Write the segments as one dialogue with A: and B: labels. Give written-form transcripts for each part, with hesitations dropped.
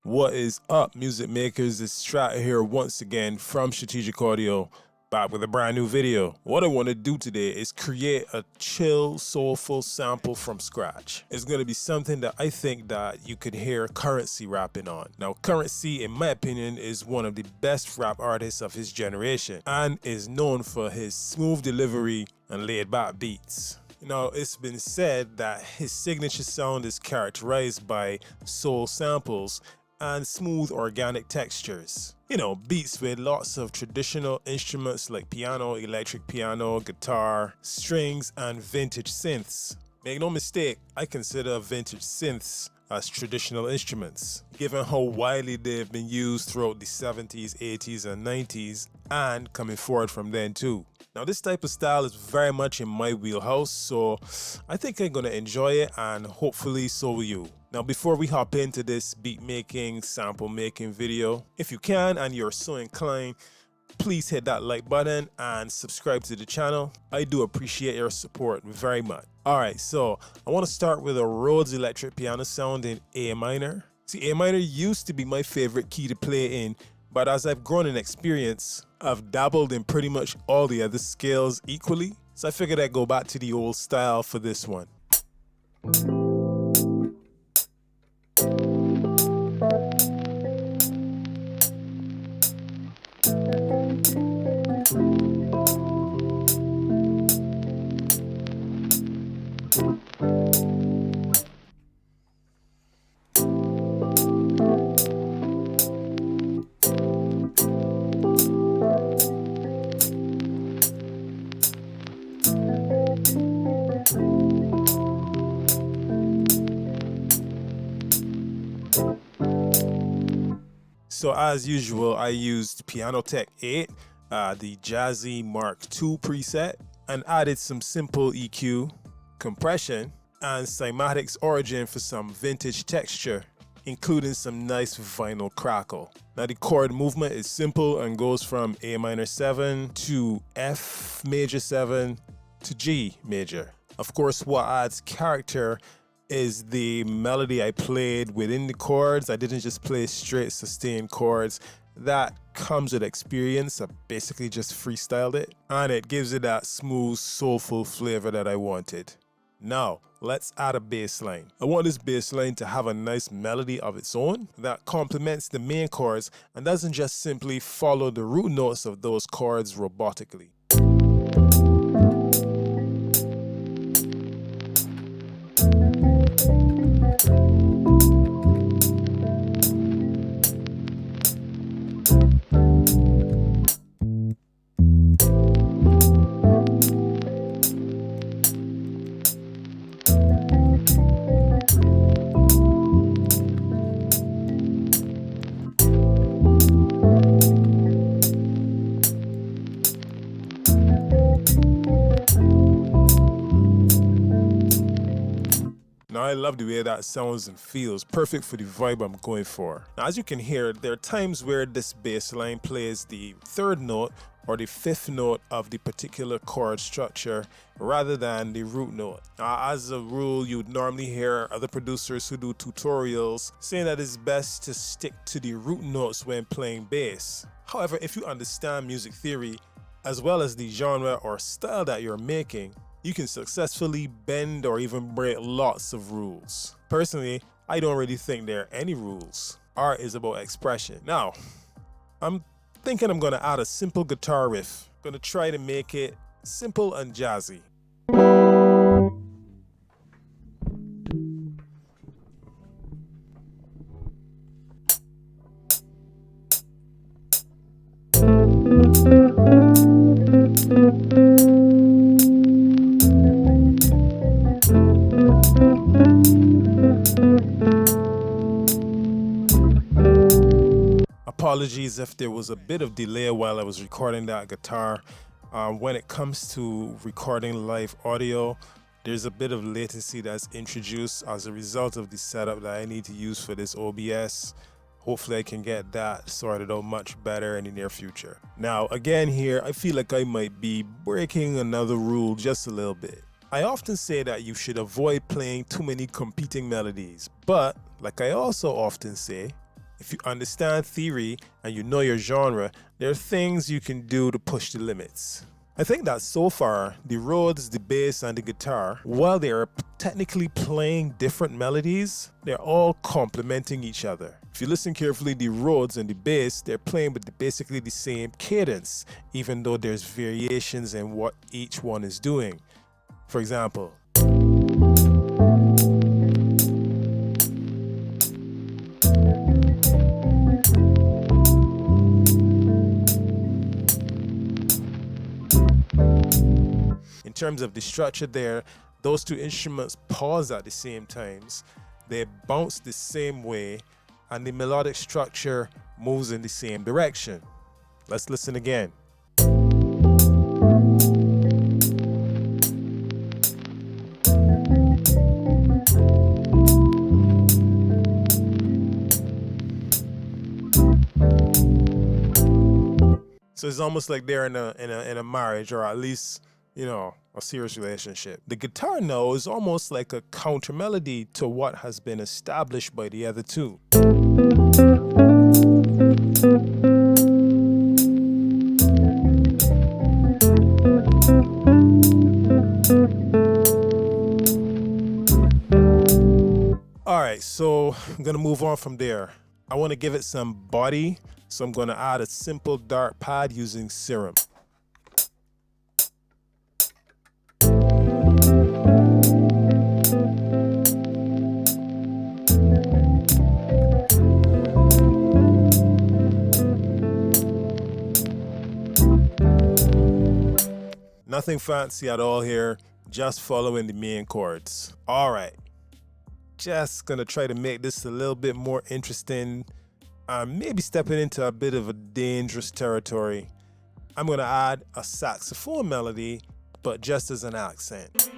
A: What is up, music makers? It's Strat here once again from Strategic Audio, back with a brand new video. What I want to do today is create a chill, soulful sample from scratch. It's going to be something that I think that you could hear Curren rapping on. Now, Curren, in my opinion, is one of the best rap artists of his generation and is known for his smooth delivery and laid-back beats. Now, it's been said that his signature sound is characterized by soul samples and smooth organic textures. Beats with lots of traditional instruments like piano, electric piano, guitar, strings, and vintage synths. Make no mistake, I consider vintage synths as traditional instruments, given how widely they've been used throughout the 70s, 80s, and 90s, and coming forward from then too. Now, this type of style is very much in my wheelhouse, so I think I'm gonna enjoy it, and hopefully so will you. Now, before we hop into this beat making, sample making video, if you can and you're so inclined, please hit that like button and subscribe to the channel. I do appreciate your support very much. Alright, so I want to start with a Rhodes electric piano sound in A minor. See, A minor used to be my favorite key to play in, but as I've grown in experience, I've dabbled in pretty much all the other scales equally, so I figured I'd go back to the old style for this one. So as usual, I used Piano Tech 8, the Jazzy Mark II preset, and added some simple EQ, compression, and Cymatics Origin for some vintage texture, including some nice vinyl crackle. Now the chord movement is simple and goes from A minor 7 to F major 7 to G major. Of course, what adds character is the melody I played within the chords. I didn't just play straight sustained chords. That comes with experience. I basically just freestyled it, and it gives it that smooth, soulful flavor that I wanted. Now, let's add a bass line. I want this bass line to have a nice melody of its own that complements the main chords and doesn't just simply follow the root notes of those chords robotically. Now, I love the way that sounds and feels, perfect for the vibe I'm going for. Now, as you can hear, there are times where this bass line plays the third note or the fifth note of the particular chord structure rather than the root note. Now, as a rule, you'd normally hear other producers who do tutorials saying that it's best to stick to the root notes when playing bass. However, if you understand music theory as well as the genre or style that you're making, you can successfully bend or even break lots of rules. Personally, I don't really think there are any rules. Art is about expression. Now, I'm thinking I'm gonna add a simple guitar riff. I'm gonna try to make it simple and jazzy. Apologies if there was a bit of delay while I was recording that guitar. When it comes to recording live audio, there's a bit of latency that's introduced as a result of the setup that I need to use for this OBS. Hopefully I can get that sorted out much better in the near future. Now, again here, I feel like I might be breaking another rule just a little bit. I often say that you should avoid playing too many competing melodies, but like I also often say, If you understand theory and you know your genre, there are things you can do to push the limits. I think that so far, the Rhodes, the bass, and the guitar, while they are technically playing different melodies, they're all complementing each other. If you listen carefully, the Rhodes and the bass, they're playing with basically the same cadence, even though there's variations in what each one is doing. For example, in terms of the structure there, those two instruments pause at the same times, they bounce the same way, and the melodic structure moves in the same direction. Let's listen again. So it's almost like they're in a marriage, or at least, you know, a serious relationship. The guitar now is almost like a counter melody to what has been established by the other two. All right, so I'm gonna move on from there. I want to give it some body, so I'm gonna add a simple dart pad using Serum. Nothing fancy at all here, just following the main chords. All right, just gonna try to make this a little bit more interesting. Maybe stepping into a bit of a dangerous territory. I'm gonna add a saxophone melody, but just as an accent.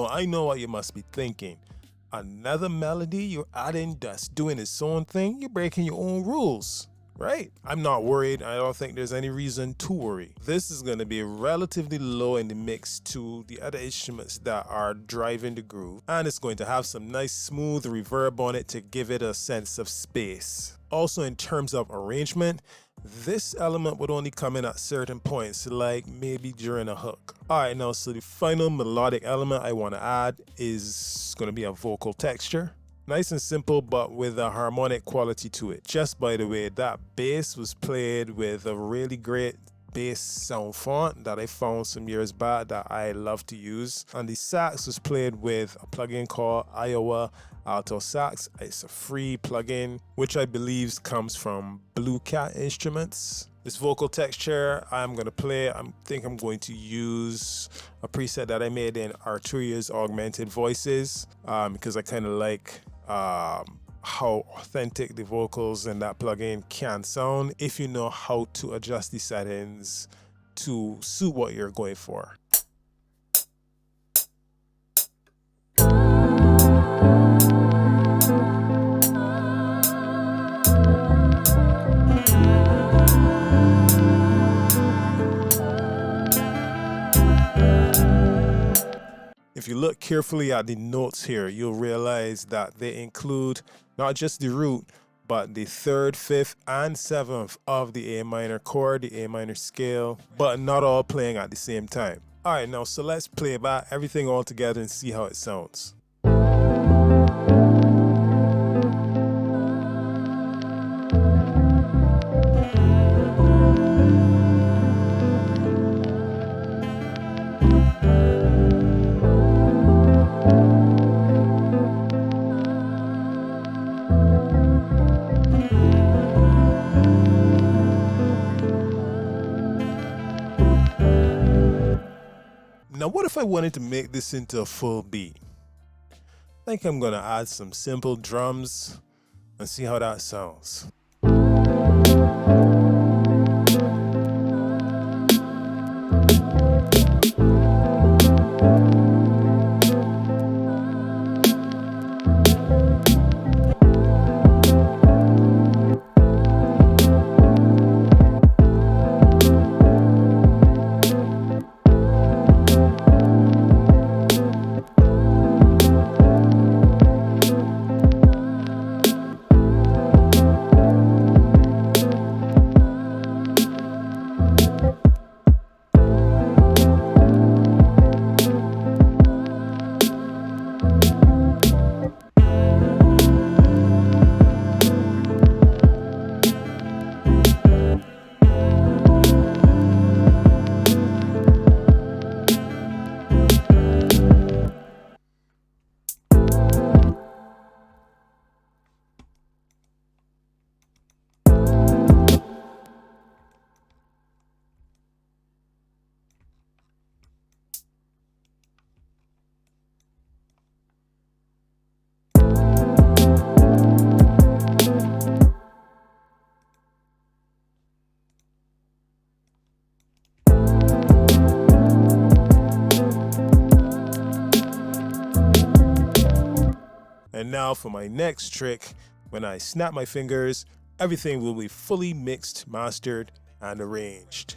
A: I know what you must be thinking. Another melody you're adding that's doing its own thing? You're breaking your own rules, right? I'm not worried. I don't think there's any reason to worry. This is going to be relatively low in the mix to the other instruments that are driving the groove, and it's going to have some nice smooth reverb on it to give it a sense of space. Also, in terms of arrangement, this element would only come in at certain points, like maybe during a hook. Alright, now so the final melodic element I want to add is going to be a vocal texture. Nice and simple, but with a harmonic quality to it. Just by the way, that bass was played with a really great bass sound font that I found some years back that I love to use. And the sax was played with a plugin called Iowa Alto Sax. It's a free plugin, which I believe comes from Blue Cat Instruments. This vocal texture I'm going to play, I think I'm going to use a preset that I made in Arturia's Augmented Voices because I kind of like how authentic the vocals in that plugin can sound if you know how to adjust the settings to suit what you're going for. If you look carefully at the notes here, you'll realize that they include not just the root, but the 3rd, 5th, and 7th of the A minor chord, the A minor scale, but not all playing at the same time. All right, now, so let's play back everything all together and see how it sounds. Now, what if I wanted to make this into a full beat? I think I'm gonna add some simple drums, and see how that sounds. And now for my next trick, when I snap my fingers, everything will be fully mixed, mastered, and arranged.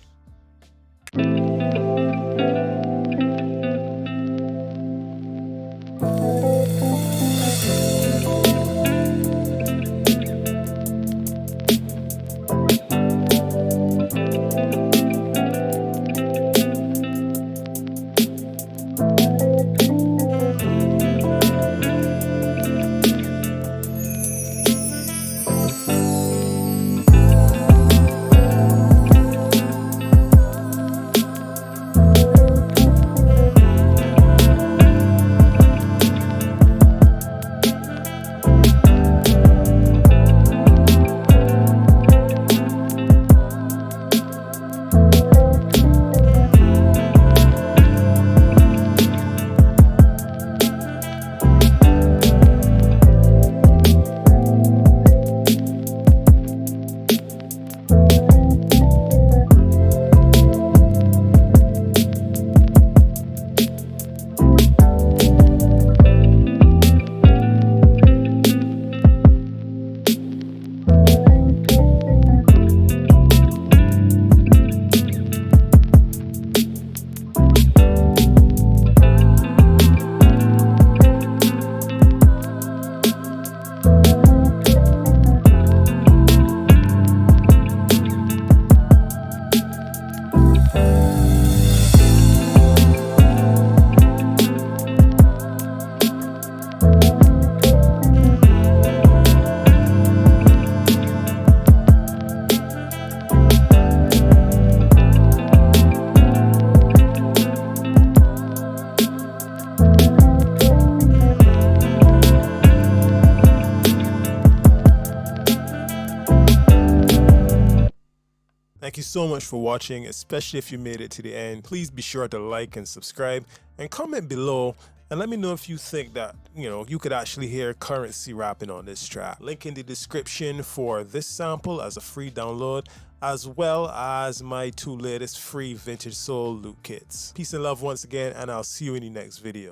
A: Thank you so much for watching, especially if you made it to the end. Please be sure to like and subscribe and comment below and let me know if you think that, you could actually hear Curren rapping on this track. Link in the description for this sample as a free download, as well as my 2 latest free vintage soul loot kits. Peace and love once again, and I'll see you in the next video.